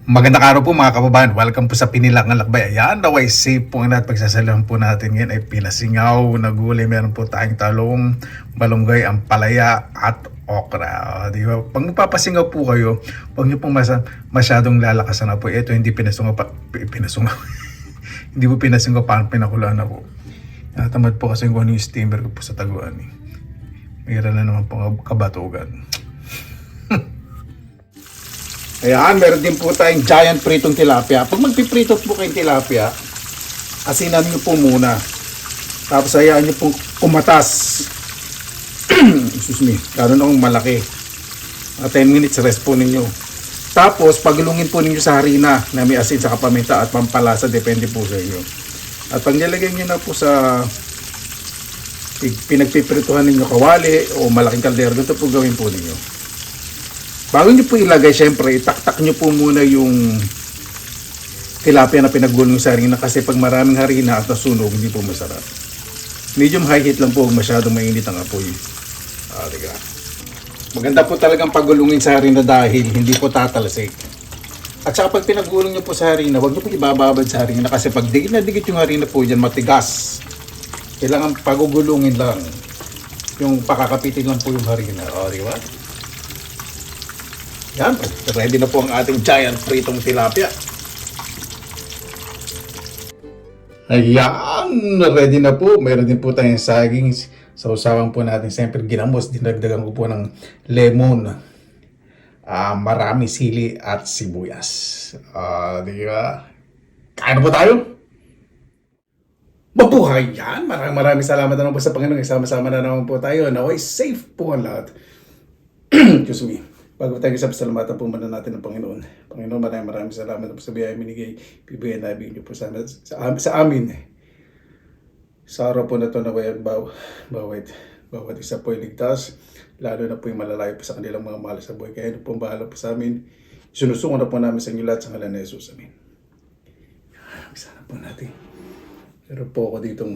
Magandang araw po mga kababayan. Welcome po sa Pinilangan Lakbay. Ayan, naway safe po na at pagsasaluhan po natin ngayon ay pinasingaw na gulay. Meron po tayong talong, malunggay, ampalaya at okra. Di ba? Pag magpapasingaw po kayo, huwag niyo pong masyadong lalakasan na po. Ito hindi pinasungaw pinasungaw. Hindi po pinasingaw, parang pinakulaan na po. Tamad po kasi kung ano yung steamer ko po sa taguan. Mayroon na naman po kabatugan. Ayan, meron din po tayong giant pritong tilapia. Pag magpiprito po kayong tilapia, asinan nyo po muna. Tapos hayaan nyo pong kumatas. Excuse me, gano'n akong malaki. 10 minutes rest po ninyo. Tapos, pagulungin po ninyo sa harina na may asin sa paminta at pampalasa, depende po sa inyo. At pag nilagyan nyo na po sa pinagpiprituhan ninyo kawali o malaking kaldero, ito po gawin po ninyo. Bago nyo po ilagay, syempre, itaktak nyo po muna yung tilapia na pinagulong sa harina kasi pag maraming harina at nasunog, hindi po masarap. Medium high heat lang po, masyadong mainit ang apoy. Diga. Maganda po talagang pagulungin sa harina dahil hindi po tatalsik. At saka pag pinagulong nyo po sa harina, huwag nyo po ibababad sa harina kasi pag digit na digit yung harina po dyan, matigas. Kailangan pagugulungin lang. Yung pakakapitin lang po yung harina. Di ba? Yan, ready na po ang ating giant pritong tilapia. Ayan, ready na po. Meron din po tayong saging. Sa usawan po natin, siyempre ginamos. Dinagdagan ko po ng lemon. Marami sili at sibuyas. Di ba? Kain na po tayo. Mabuhay yan. Maraming salamat na naman po sa Panginoon. Isama-sama na naman po tayo. Naway safe po ang lahat. Excuse me. Bago tayo salamatan po muna natin ng Panginoon. Panginoon, maraming salamat po sa biyaya minigay. Bibigyan na niyo po sa amin. Sa araw po na ito na bawat isa po ay ligtas. Lalo na po yung malalayo po sa kanilang mga mahal sa buhay. Kaya po ang bahala po sa amin. Sinusungo na po namin sa inyo lahat sa ngalan ni Jesus. Amen. Sana po natin. Meron po ako ditong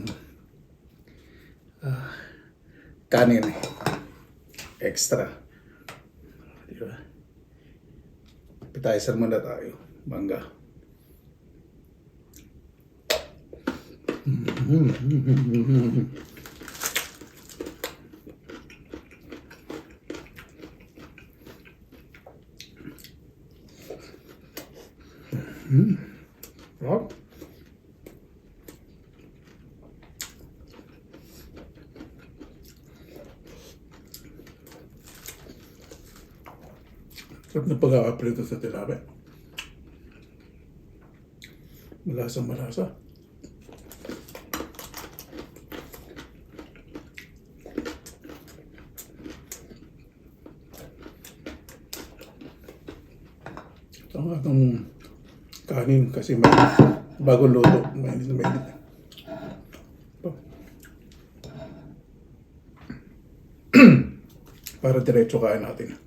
kanin. Extra. Diba? Appetizer muna tayo. Mangga. Rock. Sarap na pag-a-aprito sa tilapia. Malasa. Ito ang atong kanin kasi bagong luto. Mainit na mainit. Para diretso kain natin.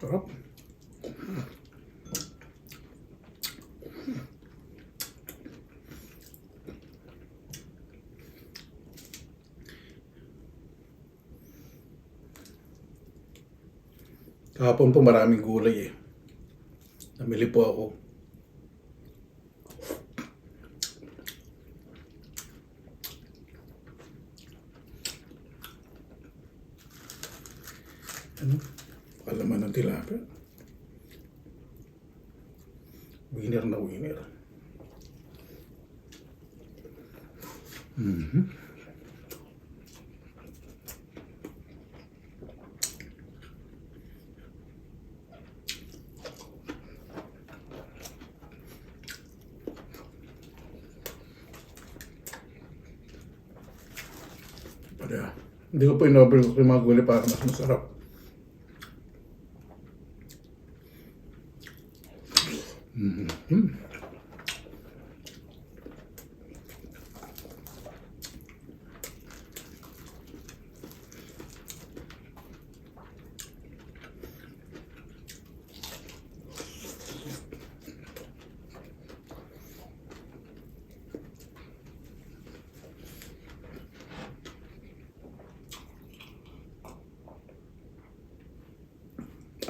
Sarap. Kahapon po maraming gulay eh. Namili po ako. Palaman ng tilapia. Winner na winner. Kaya, hindi ko po in-over yung mga gulay para mas masarap. Mhm.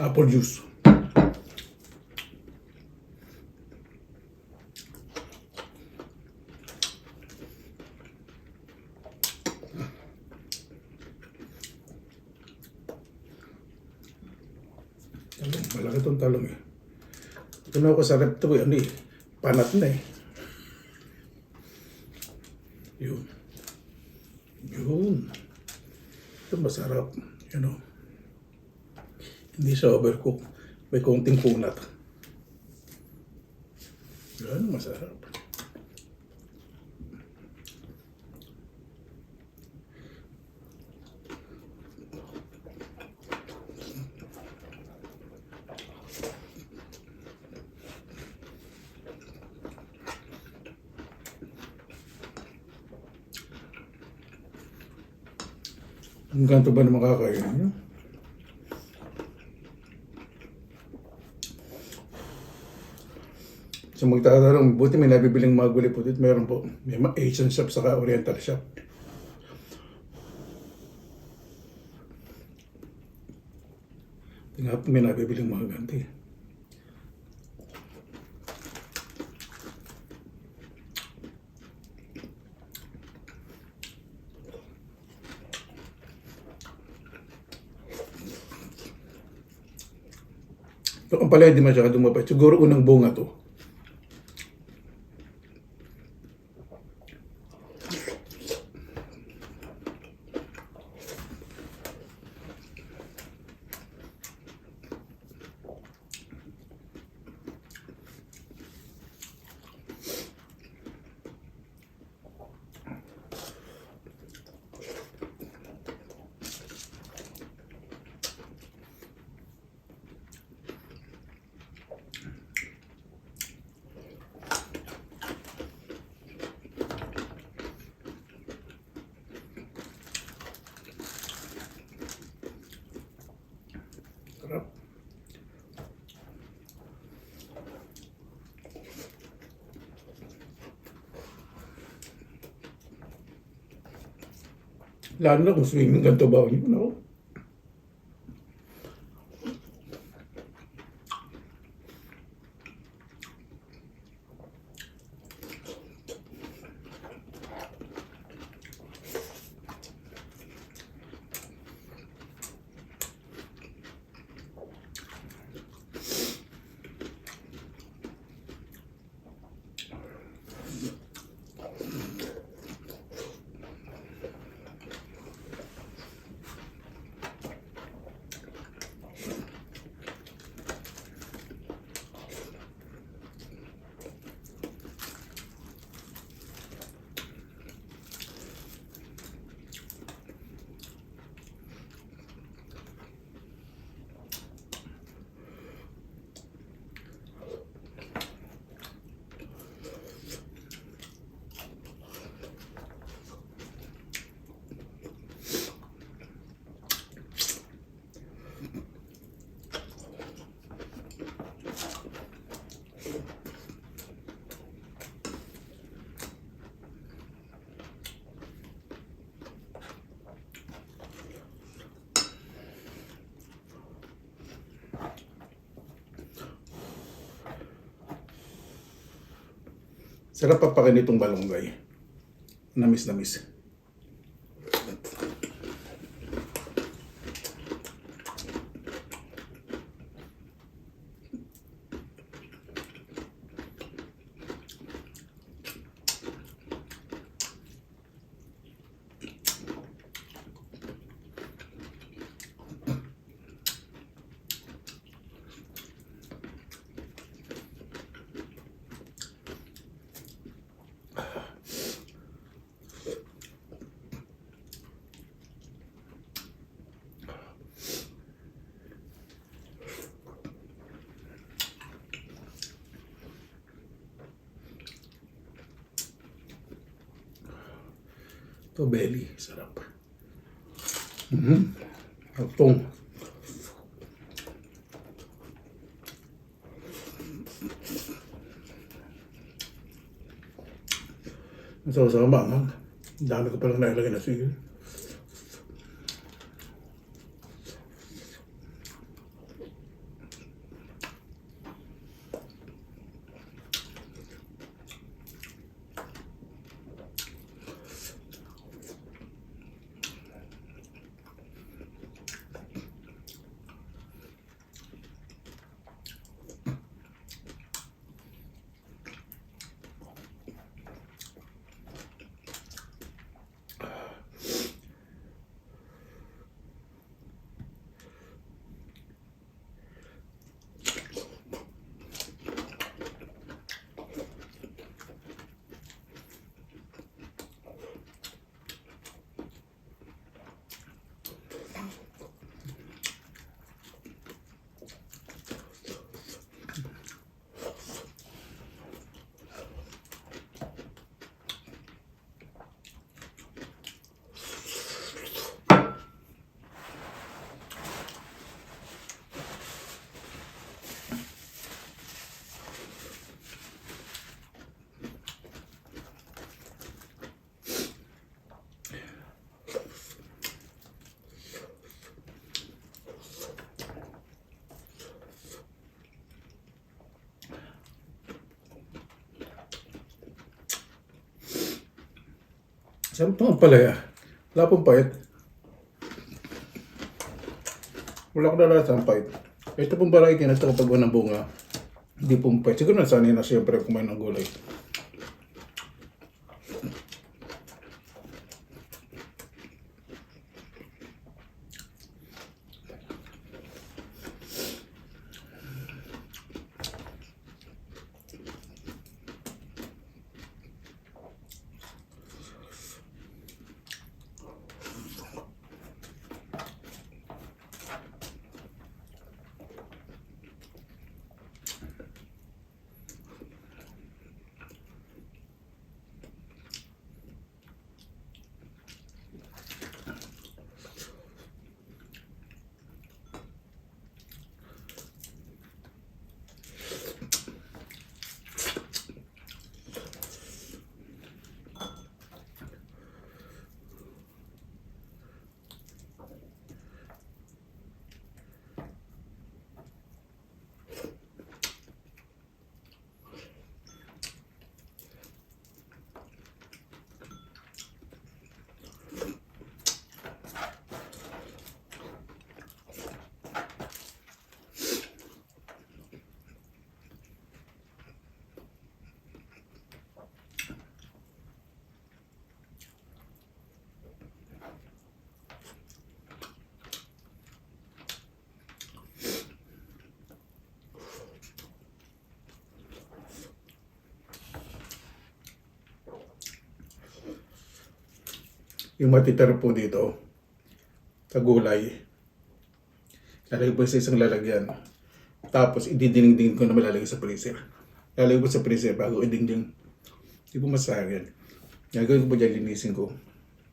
Apple juice. Talong, malaki itong talong eh. Ito ko sa rep to ano eh. Panat na eh. Yun. Yun. Ito masarap. You know. Hindi siya overcook. May konting kunat. Yan, masarap. Ang ganito ba naman kakainin nyo? So magtatanong, buti may nabibiling mga gulay po dito. Meron po. May Asian shop saka Oriental shop. Tingnan po may nabibiling mga ganti. Ito kung pala hindi masyado mapait. Siguro unang bunga to. Sarap. Lalo na kung swimming ganito ba yun, no? Sarap papakin itong balonggay. Namis. Ito belly. Sarap. Itong. So, sama, ang dami ko palang nailagay na sige. Sarap ito ang palaya. Wala pong pait. Wala ko nalasa ang pait. Ito pong variety na ito kapag ng bunga. Hindi pong pait. Siguro nasanay na siyempre kumain ng gulay. Yung matitira po dito sa gulay, lalagay po sa isang lalagyan. Tapos ididingding ko na malalagay sa freezer. Lalagay po sa freezer bago idingding. Hindi po masayang yan. Gagawin ko po dyan, linisin ko.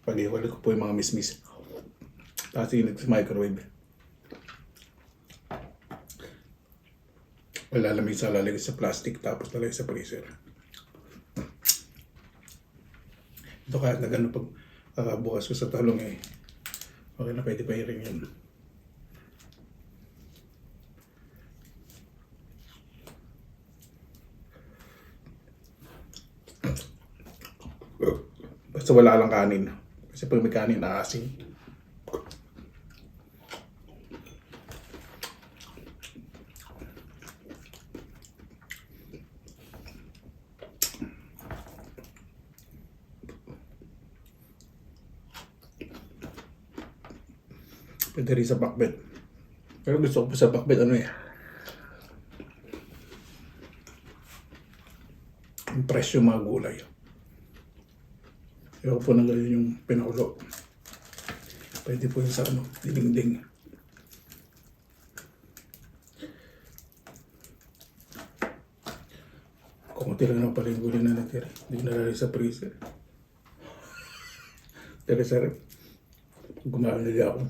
Pag-iwalay ko po yung mga mismis. Tapos init sa microwave. Lalamig sa lalagay sa plastic tapos lalagay sa freezer. Ito kahit na gano'n pag bukas ko sa talong eh. Okay na, pwede pa i-ring yun. Basta wala lang kanin. Kasi pag may kanin, aasin. Pwede rin sa pakbet. Pero gusto ko po sa pakbet, ano eh. Yung presyo mga gulay. Ayaw po na ganyan yung pinaulo. Pwede po yung sa ano, dinding. Kumunti lang ng pala yung gulay na natira. Hindi ko nalalagay sa freezer. Sari-sari. Kumain nila ako.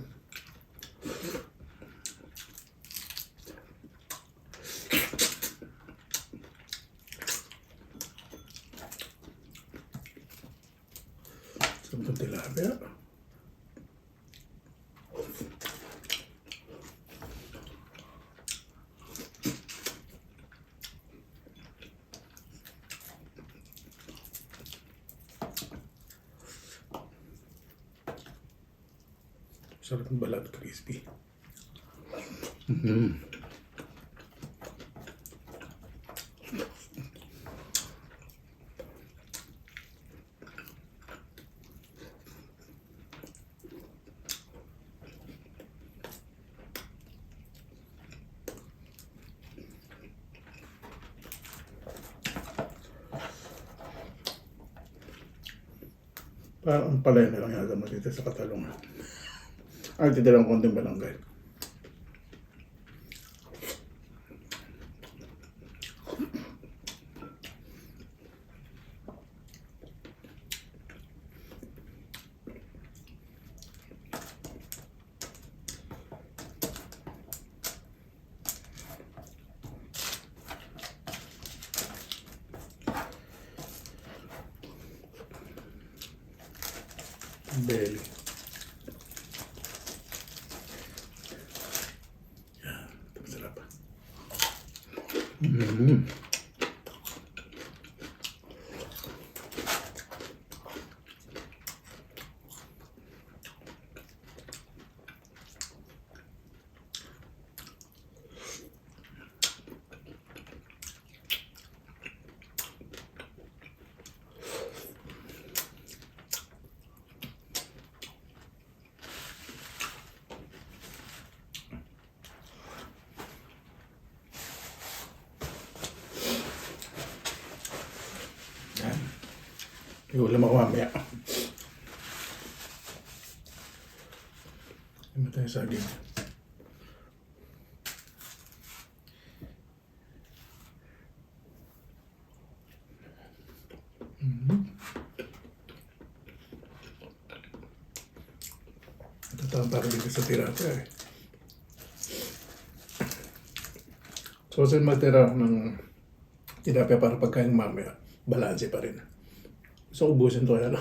Sarap ng tilapia. Sarap ng balat, crispy. Parang ang palay na lang yata mo dito sa Katalungan. Ay, titilang konting balangay. Belly. Yan, ito masarap. Iulam ako mamaya. Hindi mo tayo saging. Ito tawang parang dito sa tirapia eh. So, saan matira ng tilapia para pagkain mamaya, balanse pa rin. So, ubusin to yan.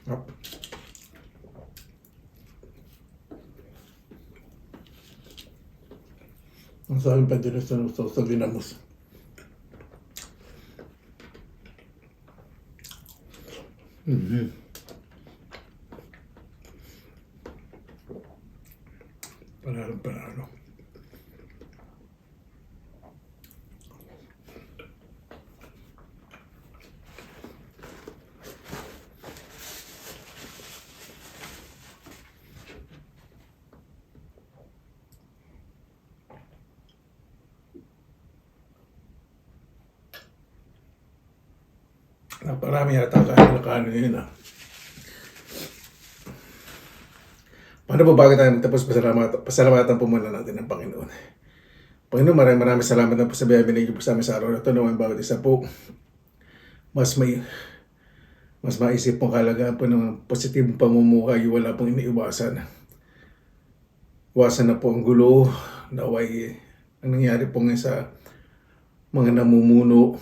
Up. Ang sabi pa din sa dinamos. Panalo. Naparami yata kain yun ah. Paano po bago tayo magtapos, pasalamatan po muna natin ng Panginoon. Panginoon, maraming salamat na po sa biyaya binigay po sa amin sa araw na ito. Nawang bawat isa po, mas maisip pong kalagaan po ng positibong pamumuhay, wala pong iniiwasan. Iwasan na po ang gulo, naway ang nangyari po ngayon sa mga namumuno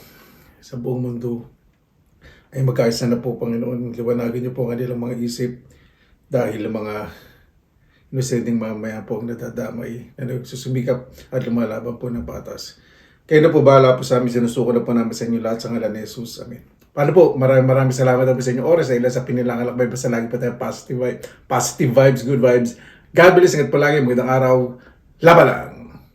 sa buong mundo. Ay magkaisa na po, Panginoon. Liwanagin niyo po ang kanilang mga isip dahil ang mga inosenteng mamaya po ang nadadamay na nagsusumikap at lumalaban po ng patas. Kayo na po bahala po sa amin. Sinusuko na po namin sa inyo lahat sa ngalan ni Jesus. Amen. Paano po? Maraming salamat po sa inyong oras. Sa ilan sa pinilang alakbay. Basta lagi po tayo positive vibes, good vibes. God bless. Ingat po lagi. Magandang araw. Laban!